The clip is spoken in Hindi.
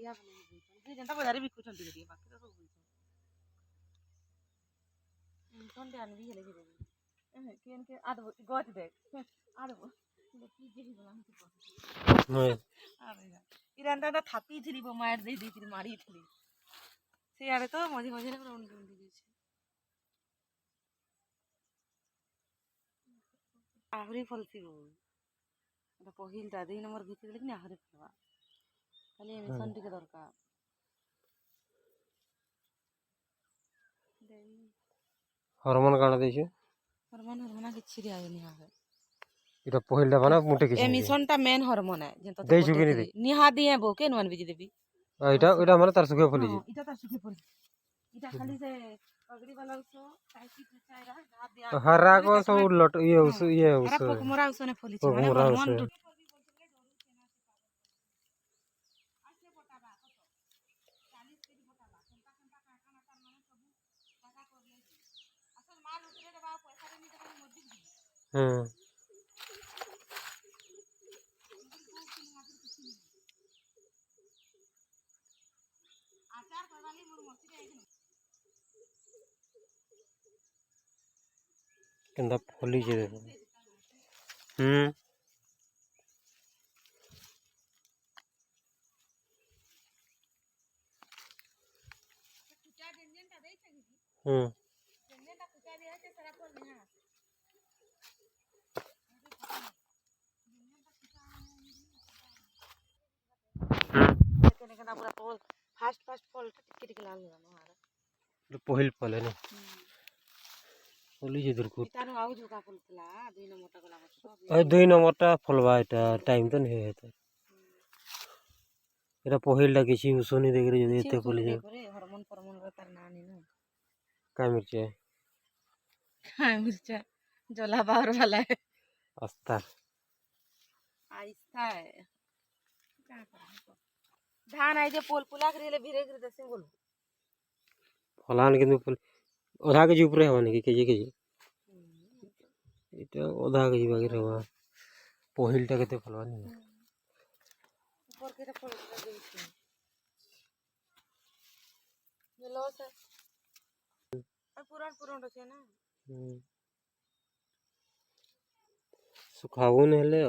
बढ़िया बने से जनता बाजार भी कुछ अंती करिए बाकी तो सब बुझो इंटन ध्यान भी हेले धीरे केन के आद गज देख आद की जे ही बना नहीं अरे इरान दा थापी थी बो मार दे दी थी मारी थी से आरे तो मजे मजे रे उंडी उंडी दिसे आहरी फलसी वो এটা পহিলটা 2 নম্বর ভিতরে দেখনি আহরে ফেলবা খালি এমিশন টিকে দরকার দেই हार्मोन काढा द्यायचे হরমোন হরমোনা কিছু দিয়ানি আহে এটা पहिलটা মানে মুটে কিছু এমিশনটা মেন হরমোন है যেন তো দেইছু কি নি নিহা দিয়ে বকে নন বিজি দেবি এটা এটা মানে তার সুখে ফলিছে এটা তার সুখে পড়ি এটা খালি যে পগড়ি वाला উসো কাইকি চাইরা হাত দিয়া हरा को सब लट ये আরা পোকমরা উসনে ফলিছে মানে হরমোন हम्म आचार करवाली मोर मस्ती रे केंदा फलिছে देखो कुचा व्यंजनটা দেইছে কি व्यंजनটা कुचा দিয়ে আছে সারা পর নিয়া केने पूरा तो फास्ट फास्ट फल टिके टिके लाल जानो आरे पहिल फल है ना फलिছে दुर्को तानो आउ जुका फलतला 2 नंबरটা গলা বছর এই 2 নম্বরটা ফলবা এটা টাইম তো নেই হতে এটা पहिलটা কিছু উসনি দেখরে যদি এতে ফলিছে হরমোন ফরমোন তার না নি না काय मिरची हां मिर्चा जोला बावर वाला है अस्ता आइस्ता है क्या करें धान आई जे पोल पुला करे भिरे करे दसे बोल फलान কিন্তু আধা কেজি উপরে হবে নাকি কেজি কেজি এটা আধা কেজি বাগের হওয়া पहिलটা কেতে ফলবা নি ऊपर के फल देइছে ये लॉस है पुरान पुरान रचे ना सुखावो नेले